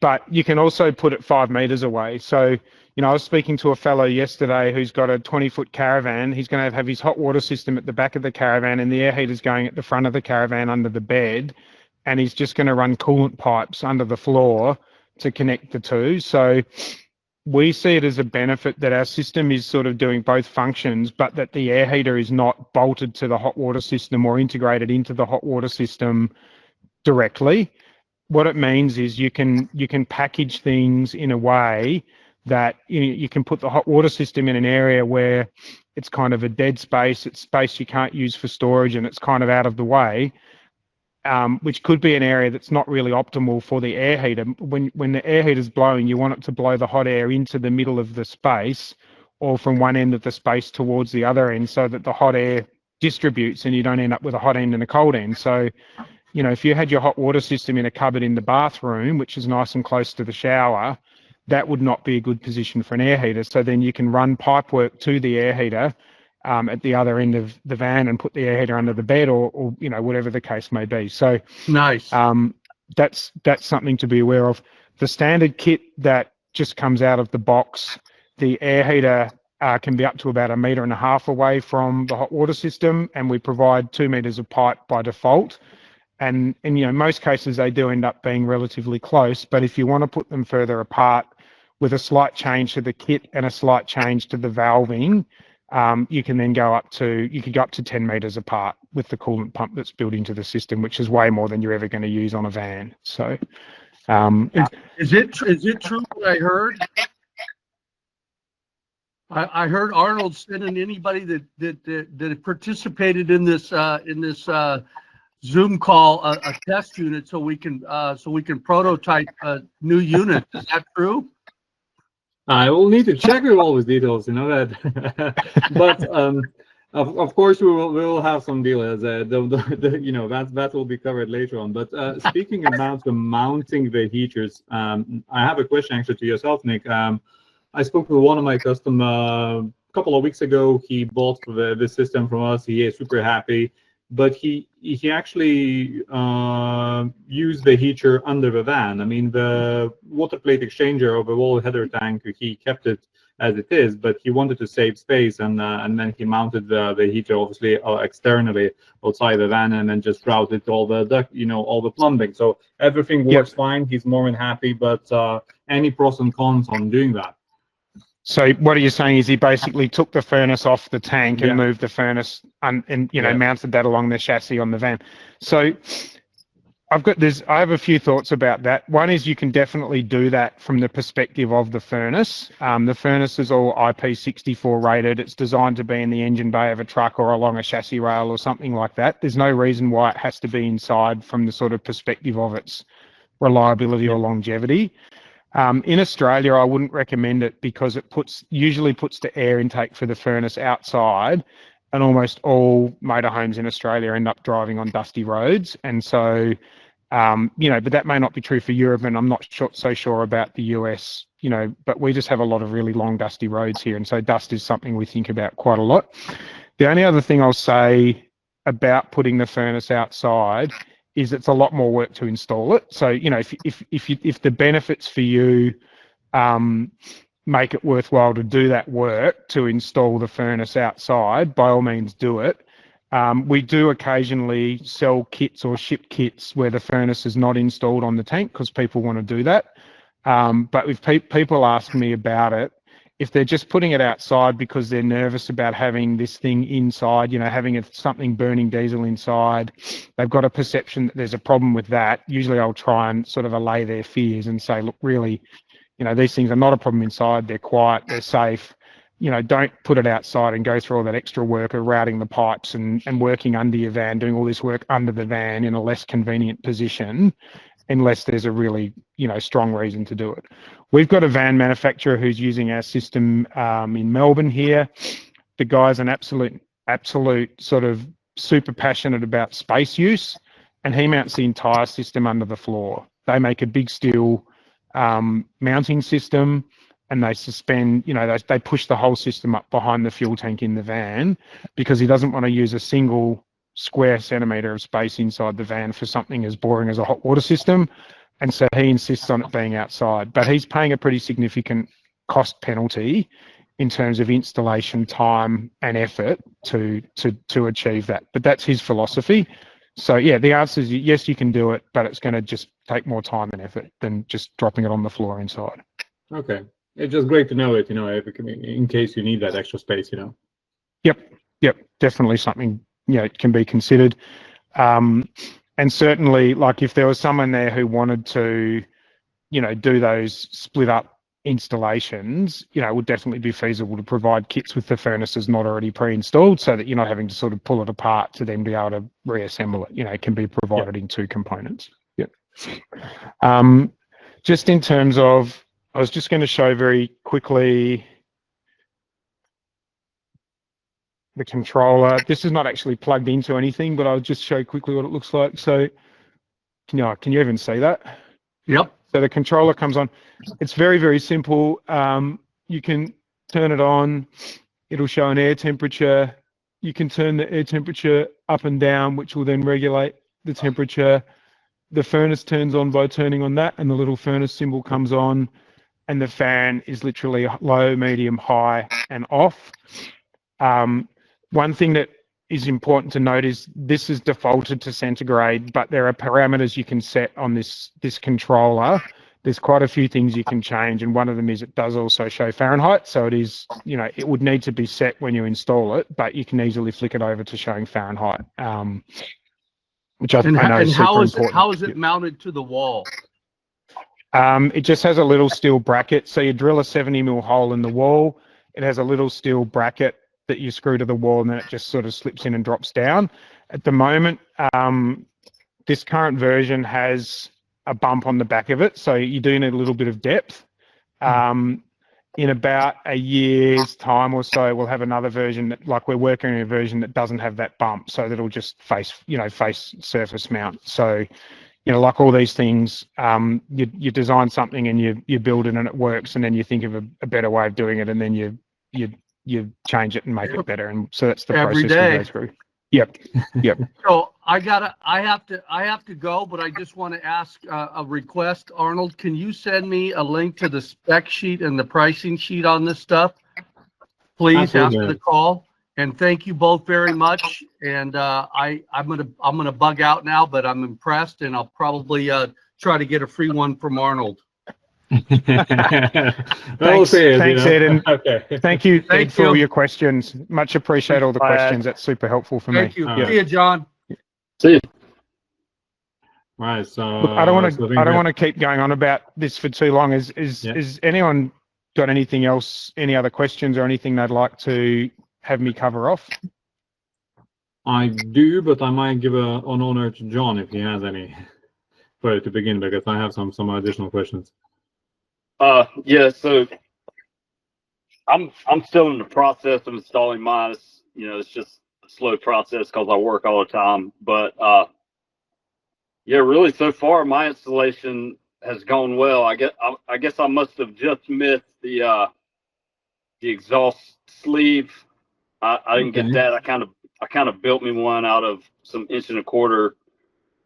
but you can also put it 5 meters away. So, I was speaking to a fellow yesterday who's got a 20-foot caravan. He's going to have his hot water system at the back of the caravan, and the air heater's going at the front of the caravan under the bed, and he's just going to run coolant pipes under the floor to connect the two. So we see it as a benefit that our system is sort of doing both functions, but that the air heater is not bolted to the hot water system or integrated into the hot water system directly. What it means is you can package things in a way that you can put the hot water system in an area where it's kind of a dead space, it's space you can't use for storage, and it's kind of out of the way, which could be an area that's not really optimal for the air heater. When the air heater's blowing, you want it to blow the hot air into the middle of the space or from one end of the space towards the other end so that the hot air distributes and you don't end up with a hot end and a cold end. So, if you had your hot water system in a cupboard in the bathroom, which is nice and close to the shower, that would not be a good position for an air heater. So then you can run pipework to the air heater at the other end of the van and put the air heater under the bed or whatever the case may be. So nice. That's something to be aware of. The standard kit that just comes out of the box, the air heater can be up to about 1.5 meters away from the hot water system, and we provide 2 meters of pipe by default. And you know, most cases they do end up being relatively close, but if you want to put them further apart with a slight change to the kit and a slight change to the valving, you can then go up to 10 meters apart with the coolant pump that's built into the system, which is way more than you're ever going to use on a van. So, is it true what I heard? I heard Arnold sending anybody that participated in this Zoom call a test unit so we can prototype a new unit. Is that true? I will need to check with all these details, you know that. But of course we will have some details. You know, that will be covered later on. But speaking about the mounting the heaters, I have a question actually to yourself, Nick. I spoke with one of my customers a couple of weeks ago. He bought the system from us. He is super happy, but he actually used the heater under the van. I mean, the water plate exchanger of the wall header tank, he kept it as it is, but he wanted to save space, and then he mounted the heater obviously externally outside the van, and then just routed all the duct, you know, all the plumbing. So everything works fine. He's more than happy. But any pros and cons on doing that? So what are you saying is he basically took the furnace off the tank and moved the furnace and you know, mounted that along the chassis on the van. So I have a few thoughts about that. One is you can definitely do that from the perspective of the furnace. The furnace is all IP64 rated. It's designed to be in the engine bay of a truck or along a chassis rail or something like that. There's no reason why it has to be inside from the sort of perspective of its reliability or longevity. In Australia, I wouldn't recommend it because it usually puts the air intake for the furnace outside, and almost all motorhomes in Australia end up driving on dusty roads. And so, you know, but that may not be true for Europe, and I'm not so sure about the US, you know, but we just have a lot of really long dusty roads here. And so dust is something we think about quite a lot. The only other thing I'll say about putting the furnace outside is it's a lot more work to install it. So, you know, if the benefits for you make it worthwhile to do that work to install the furnace outside, by all means do it. We do occasionally sell kits or ship kits where the furnace is not installed on the tank because people want to do that. But if people ask me about it, if they're just putting it outside because they're nervous about having this thing inside, you know, having something burning diesel inside, they've got a perception that there's a problem with that. Usually I'll try and sort of allay their fears and say, look, really, you know, these things are not a problem inside. They're quiet, they're safe. You know, don't put it outside and go through all that extra work of routing the pipes and working under your van, doing all this work under the van in a less convenient position, unless there's a really, you know, strong reason to do it. We've got a van manufacturer who's using our system in Melbourne here. The guy's an absolute sort of super passionate about space use, and he mounts the entire system under the floor. They make a big steel mounting system, and they suspend, you know, they push the whole system up behind the fuel tank in the van because he doesn't want to use a single square centimetre of space inside the van for something as boring as a hot water system. And so he insists on it being outside, but he's paying a pretty significant cost penalty in terms of installation time and effort to achieve that. But that's his philosophy. So yeah, the answer is yes, you can do it, but it's going to just take more time and effort than just dropping it on the floor inside. Okay. It's just great to know it, you know, in case you need that extra space, you know. Yep, definitely something, you know, it can be considered. And certainly, like if there was someone there who wanted to, you know, do those split up installations, you know, it would definitely be feasible to provide kits with the furnaces not already pre-installed so that you're not having to sort of pull it apart to then be able to reassemble it. You know, it can be provided in two components. Yep. Just in terms of, I was just going to show very quickly the controller. This is not actually plugged into anything, but I'll just show quickly what it looks like. So can you even see that? Yep. So the controller comes on. It's very, very simple. You can turn it on. It'll show an air temperature. You can turn the air temperature up and down, which will then regulate the temperature. The furnace turns on by turning on that, and the little furnace symbol comes on. and the fan is literally low, medium, high, and off. One thing that is important to note is this is defaulted to centigrade, but there are parameters you can set on this controller. There's quite a few things you can change, and one of them is it does also show Fahrenheit. So it is, it would need to be set when you install it, but you can easily flick it over to showing Fahrenheit, which I know is super important. How is it mounted to the wall? It just has a little steel bracket. So you drill a 70mm hole in the wall. It has a little steel bracket that you screw to the wall, and then it just sort of slips in and drops down. At the moment, this current version has a bump on the back of it, so you do need a little bit of depth. In about a year's time or so, we'll have another version that, like, we're working on a version that doesn't have that bump, so that'll just face surface mount. So, like all these things, you design something and you build it and it works, and then you think of a better way of doing it, and then you change it and make it better, and so that's the Every process day. we go through. Yep. So I have to go, but I just want to ask a request. Arnold, can you send me a link to the spec sheet and the pricing sheet on this stuff, please, Absolutely. after the call? And thank you both very much. And I'm gonna bug out now, but I'm impressed, and I'll probably try to get a free one from Arnold. Thanks, Ed, and thank you, Ed, for all your questions. Much appreciate all the questions. That's super helpful for me. Thank you. See you, John. See you. Right. So Look, I don't want to keep going on about this for too long. Is anyone got anything else? Any other questions or anything they'd like to have me cover off? I do, but I might give an honor to John if he has any for to begin, because I have some additional questions. Yeah, so I'm still in the process of installing mine. It's just a slow process because I work all the time. But yeah, really, so far my installation has gone well. I guess I must have just missed the exhaust sleeve. I didn't get that. I kind of built me one out of some 1.25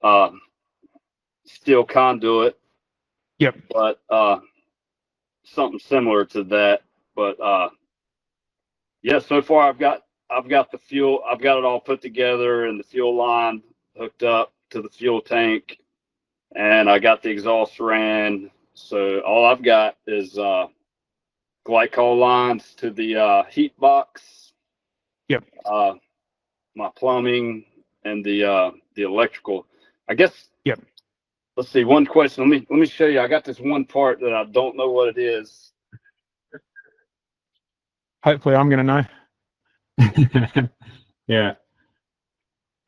inch steel conduit. Yep. But something similar to that. But yeah, so far I've got the fuel. I've got it all put together, and the fuel line hooked up to the fuel tank, and I got the exhaust ran. So all I've got is glycol lines to the heat box. Yep. My plumbing and the electrical. I guess. Yep. Let's see. One question. Let me show you. I got this one part that I don't know what it is. Hopefully, I'm going to know. Yeah.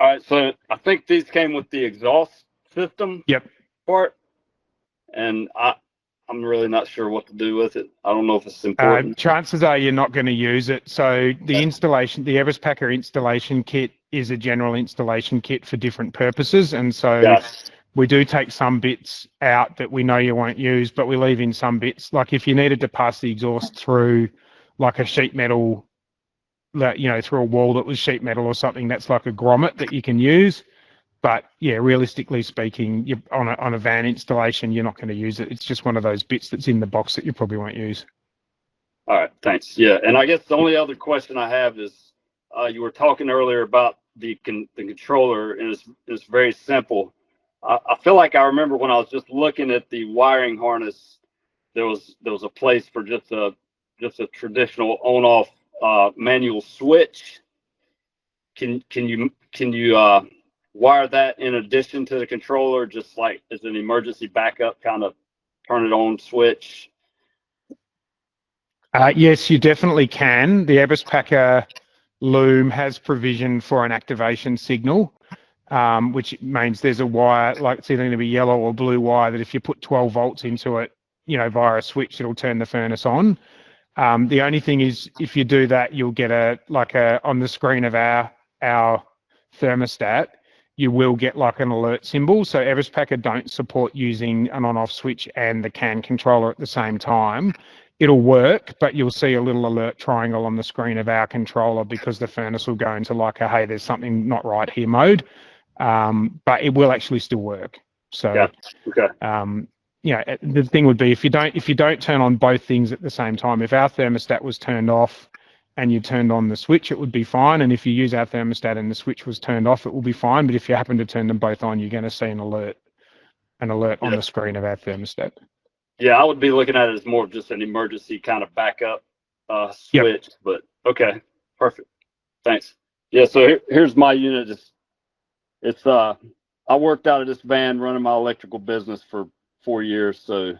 All right. So I think these came with the exhaust system. Yep. Part, and I'm really not sure what to do with it. I don't know if it's important. Chances are you're not going to use it. So the installation, the Everest Packer installation kit is a general installation kit for different purposes, and so. Yes. We do take some bits out that we know you won't use, but we leave in some bits. Like if you needed to pass the exhaust through like a sheet metal, through a wall that was sheet metal or something, that's like a grommet that you can use. But yeah, realistically speaking, on a van installation, you're not going to use it. It's just one of those bits that's in the box that you probably won't use. All right, thanks. Yeah, and I guess the only other question I have is, you were talking earlier about the controller, and it's very simple. I feel like I remember when I was just looking at the wiring harness, there was a place for just a traditional on-off manual switch. Can you wire that in addition to the controller, just like as an emergency backup, kind of turn it on switch? Yes, you definitely can. The Everest Packer loom has provision for an activation signal. Which means there's a wire, like it's either going to be yellow or blue wire, that if you put 12 volts into it, via a switch, it'll turn the furnace on. The only thing is, if you do that, you'll get on the screen of our thermostat, you will get like an alert symbol. So Everest Packer don't support using an on-off switch and the CAN controller at the same time. It'll work, but you'll see a little alert triangle on the screen of our controller because the furnace will go into like a, hey, there's something not right here mode. But it will actually still work. So, yeah. Okay. the thing would be if you don't turn on both things at the same time. If our thermostat was turned off and you turned on the switch, it would be fine. And if you use our thermostat and the switch was turned off, it will be fine. But if you happen to turn them both on, you're going to see an alert on the screen of our thermostat. Yeah, I would be looking at it as more of just an emergency kind of backup switch. Yep. But okay, perfect. Thanks. Yeah, so here's my unit. I worked out of this van running my electrical business for 4 years, so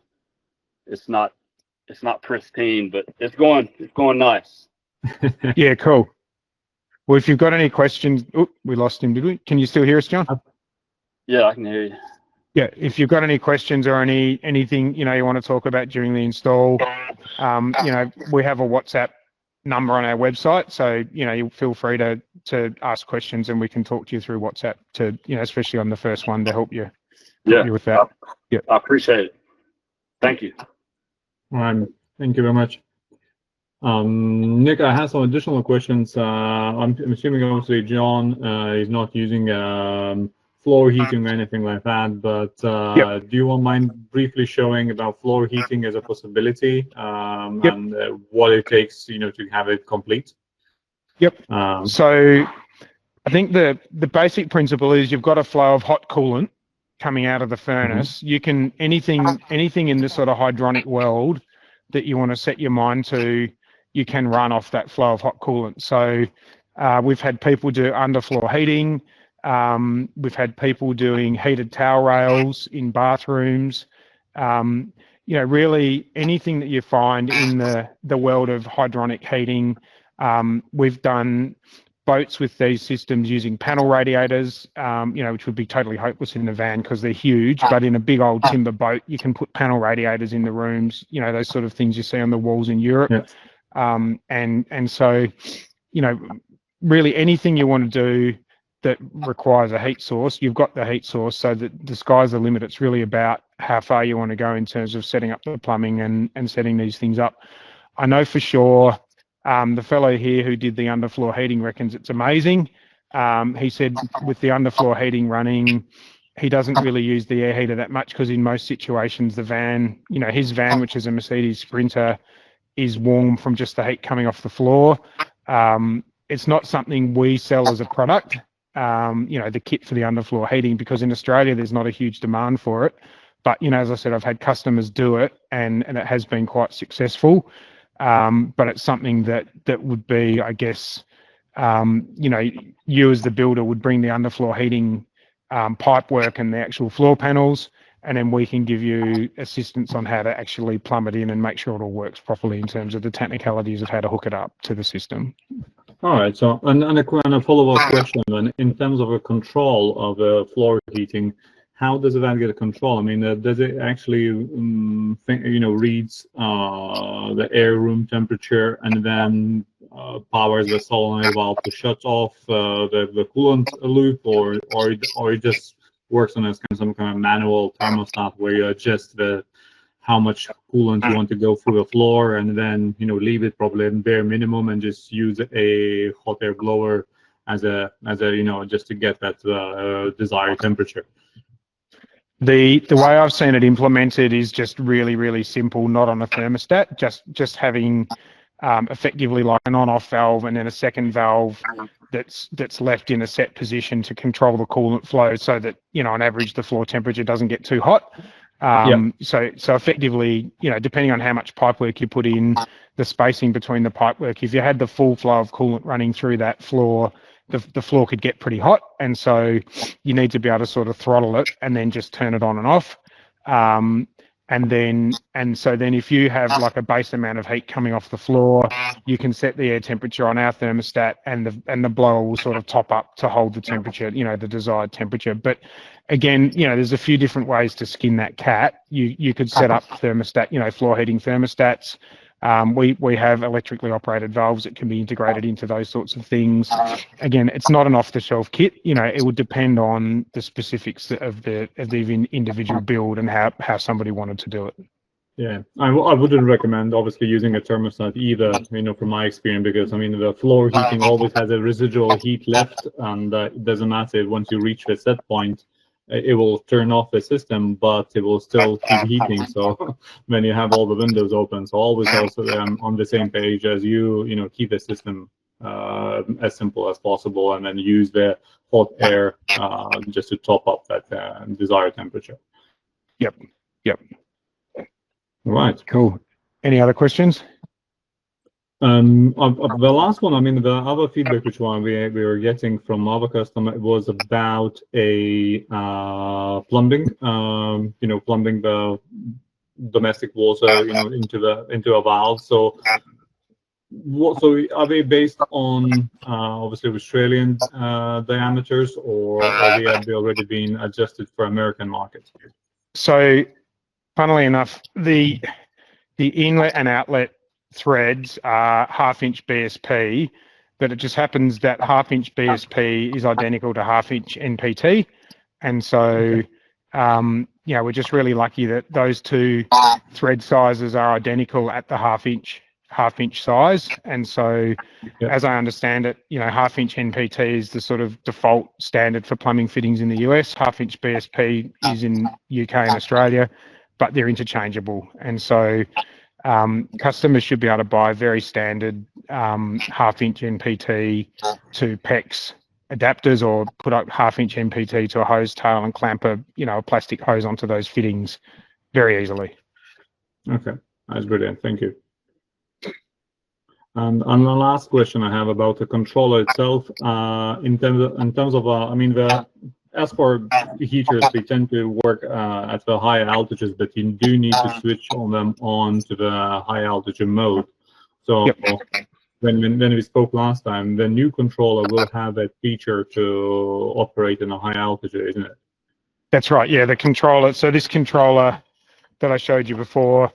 it's not pristine, but it's going nice. Yeah, cool. Well, if you've got any questions, we lost him, did we? Can you still hear us, John? Yeah, I can hear you. Yeah, if you've got any questions or anything you want to talk about during the install, we have a WhatsApp number on our website, so you feel free to ask questions and we can talk to you through WhatsApp to especially on the first one to help you with that. Yeah, I appreciate it. Thank you. Thank you very much. Nick, I have some additional questions. I'm assuming obviously John is not using floor heating or anything like that, but do you mind briefly showing about floor heating as a possibility and what it takes, to have it complete? Yep. So I think the basic principle is you've got a flow of hot coolant coming out of the furnace. You can anything in this sort of hydronic world that you want to set your mind to, you can run off that flow of hot coolant. So we've had people do underfloor heating. We've had people doing heated towel rails in bathrooms. Really anything that you find in the world of hydronic heating. We've done boats with these systems using panel radiators, which would be totally hopeless in the van because they're huge, but in a big old timber boat, you can put panel radiators in the rooms, those sort of things you see on the walls in Europe. Yeah. And so, really anything you want to do that requires a heat source, you've got the heat source, so that the sky's the limit. It's really about how far you want to go in terms of setting up the plumbing and setting these things up. I know for sure the fellow here who did the underfloor heating reckons it's amazing. He said with the underfloor heating running, he doesn't really use the air heater that much because in most situations the van, his van, which is a Mercedes Sprinter, is warm from just the heat coming off the floor. It's not something we sell as a product, the kit for the underfloor heating, because in Australia there's not a huge demand for it. But, as I said, I've had customers do it and it has been quite successful. But it's something that would be, I guess, you as the builder would bring the underfloor heating pipe work and the actual floor panels, and then we can give you assistance on how to actually plumb it in and make sure it all works properly in terms of the technicalities of how to hook it up to the system. All right. So, and a follow-up question, then, in terms of a control of floor heating, how does the van get a control? I mean, does it actually, reads the air room temperature and then powers the solenoid valve to shut off the coolant loop, or it just works on some kind of manual thermostat where you adjust how much coolant you want to go through the floor, and then leave it probably in bare minimum and just use a hot air blower as a just to get that desired temperature. The way I've seen it implemented is just really, really simple, not on a thermostat, just having effectively like an on-off valve and then a second valve that's left in a set position to control the coolant flow so that, on average, the floor temperature doesn't get too hot. So effectively, depending on how much pipework you put in, the spacing between the pipework, if you had the full flow of coolant running through that floor, the floor could get pretty hot, and so you need to be able to sort of throttle it and then just turn it on and off. And so then if you have like a base amount of heat coming off the floor, you can set the air temperature on our thermostat, and the blower will sort of top up to hold the temperature, the desired temperature. But again, there's a few different ways to skin that cat. You could set up thermostat, floor heating thermostats. We have electrically operated valves that can be integrated into those sorts of things. Again, it's not an off-the-shelf kit. It would depend on the specifics of the individual build and how somebody wanted to do it. Yeah, I wouldn't recommend obviously using a thermostat either, from my experience, because the floor heating always has a residual heat left, and it doesn't matter once you reach the set point. it will turn off the system, but it will still keep heating. So when you have all the windows open, so always also on the same page as you keep the system as simple as possible, and then use the hot air just to top up that desired temperature. Yep. Right. Cool. Any other questions? The last one, I mean, the other feedback which one we were getting from our customer was about a plumbing, plumbing the domestic water, into a valve. So are they based on obviously Australian diameters, or are they already been adjusted for American markets? So, funnily enough, the inlet and outlet threads are 1/2-inch BSP, but it just happens that 1/2-inch BSP is identical to 1/2-inch NPT, and so we're just really lucky that those two thread sizes are identical at the 1/2-inch size. And so, as I understand it, 1/2-inch NPT is the sort of default standard for plumbing fittings in the US. 1/2-inch BSP is in UK and Australia, but they're interchangeable. And so customers should be able to buy very standard 1/2-inch NPT to PEX adapters, or put up 1/2-inch NPT to a hose tail and clamp a plastic hose onto those fittings very easily. Okay, that's brilliant. Thank you. And the last question I have about the controller itself, in terms of as for heaters, they tend to work at the higher altitudes, but you do need to switch them on to the high altitude mode. So when we spoke last time, the new controller will have that feature to operate in a high altitude, isn't it? That's right. Yeah, the controller. So this controller that I showed you before,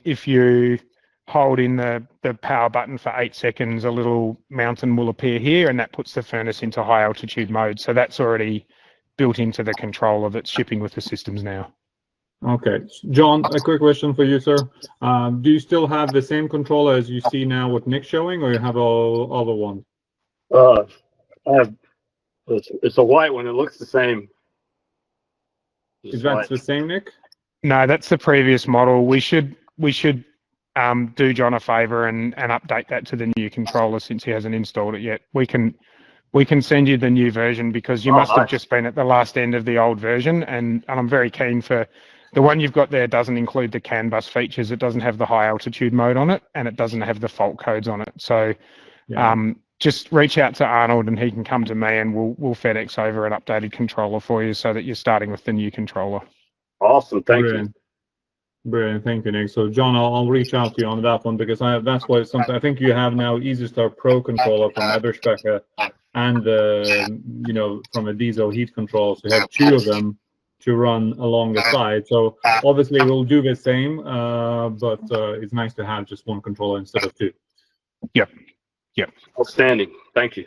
if you hold in the power button for 8 seconds, a little mountain will appear here, and that puts the furnace into high altitude mode. So that's already built into the controller that's shipping with the systems now. Okay, John, a quick question for you, sir. Do you still have the same controller as you see now with Nick showing, or you have a other one? I have. It's a white one. It looks the same. Is that the same, Nick? No, that's the previous model. We should do John a favor and update that to the new controller, since he hasn't installed it yet. We can send you the new version, because you must have just been at the last end of the old version, and I'm very keen for the one you've got there. Doesn't include the CAN bus features. It doesn't have the high altitude mode on it, and it doesn't have the fault codes on it. So just reach out to Arnold and he can come to me, and we'll FedEx over an updated controller for you, so that you're starting with the new controller. Awesome, thank you. Brilliant, thank you, Nick. So, John, I'll reach out to you on that one, because that's why something I think you have now EasyStart Pro controller from Eberspecher, and from a diesel heat control. So you have two of them to run along the side. So obviously we'll do the same, but it's nice to have just one controller instead of two. Yep. Outstanding. Thank you.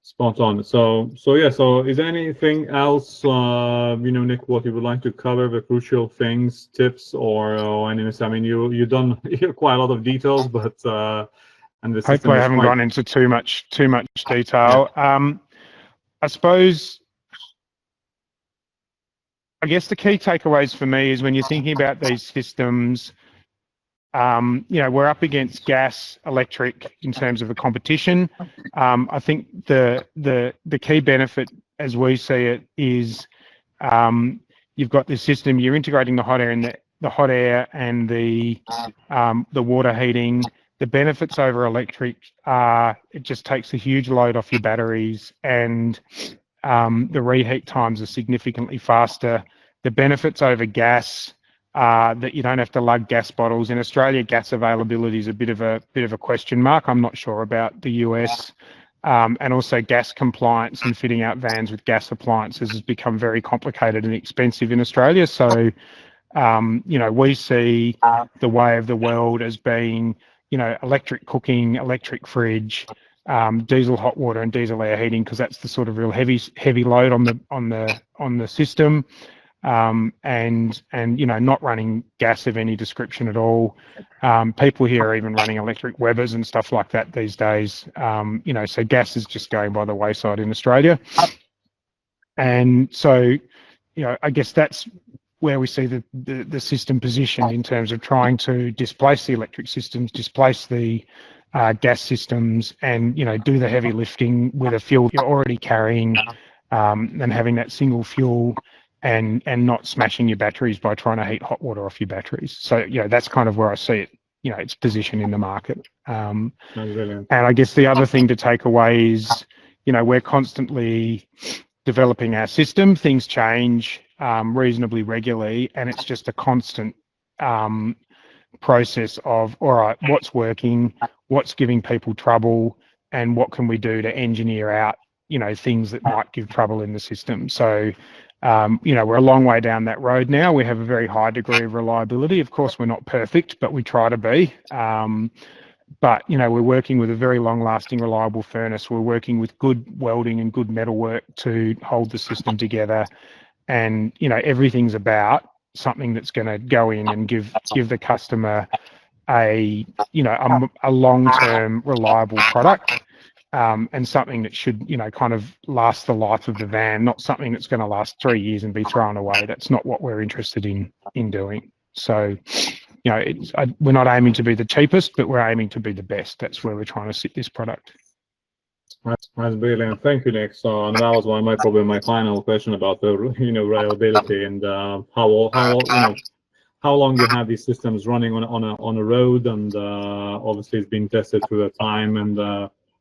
Spot on. So is there anything else, Nick, what you would like to cover, the crucial things, tips, or anything? I mean, you've done quite a lot of details, but and the system hopefully I haven't gone into too much detail. I suppose, I guess the key takeaways for me is, when you're thinking about these systems, we're up against gas, electric in terms of the competition. I think the key benefit, as we see it, is you've got this system. You're integrating the hot air and the water heating. The benefits over electric are it just takes a huge load off your batteries, and the reheat times are significantly faster. The benefits over gas, that you don't have to lug gas bottles. In Australia, gas availability is a bit of a question mark. I'm not sure about the US. And also gas compliance and fitting out vans with gas appliances has become very complicated and expensive in Australia. So, we see the way of the world as being, electric cooking, electric fridge, diesel hot water and diesel air heating, because that's the sort of real heavy load on the system. And not running gas of any description at all. People here are even running electric Webers and stuff like that these days. So gas is just going by the wayside in Australia. And so, I guess that's where we see the system positioned in terms of trying to displace the electric systems, displace the gas systems, and do the heavy lifting with a fuel you're already carrying, and having that single fuel, and not smashing your batteries by trying to heat hot water off your batteries. So that's kind of where I see it. Its position in the market. And I guess the other thing to take away is, we're constantly developing our system. Things change reasonably regularly, and it's just a constant process of, all right, what's working, what's giving people trouble, and what can we do to engineer out, things that might give trouble in the system. So, we're a long way down that road now. We have a very high degree of reliability. Of course, we're not perfect, but we try to be. But, we're working with a very long-lasting, reliable furnace. We're working with good welding and good metalwork to hold the system together. And, everything's about something that's going to go in and give the customer a long-term reliable product, and something that should, kind of last the life of the van, not something that's going to last 3 years and be thrown away. That's not what we're interested in doing. So, we're not aiming to be the cheapest, but we're aiming to be the best. That's where we're trying to sit this product. That's brilliant. Thank you, Nick. So, and that was probably my final question about the reliability and how long you have these systems running on a road, and obviously it's been tested through the time, and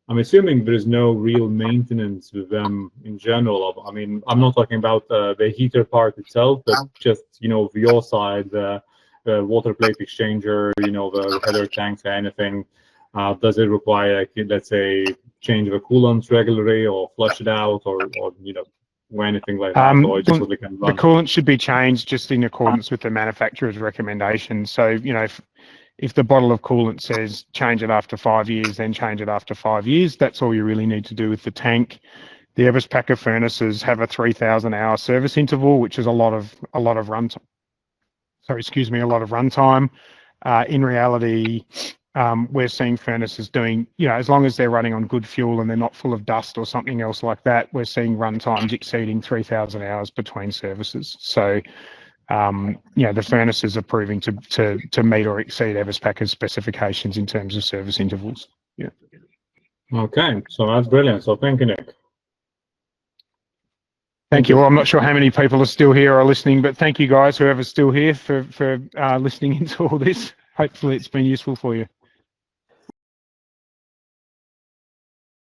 I'm assuming there is no real maintenance with them in general. I mean, I'm not talking about the heater part itself, but just your side, the water plate exchanger, the header tanks, or anything. Does it require, let's say, change of a coolant regularly, or flush it out, or anything like that? Or just so they can run? The coolant should be changed just in accordance with the manufacturer's recommendations. So, if the bottle of coolant says change it after 5 years, then change it after 5 years. That's all you really need to do with the tank. The Evis Packer furnaces have a 3,000-hour service interval, which is a lot of runtime. Sorry, excuse me, a lot of runtime. In reality, we're seeing furnaces doing, as long as they're running on good fuel and they're not full of dust or something else like that, we're seeing run times exceeding 3,000 hours between services. So, the furnaces are proving to meet or exceed Evis Packer's specifications in terms of service intervals. Yeah. Okay, so that's brilliant. So thank you, Nick. Thank you. Well, I'm not sure how many people are still here or listening, but thank you guys, whoever's still here, for listening into all this. Hopefully it's been useful for you.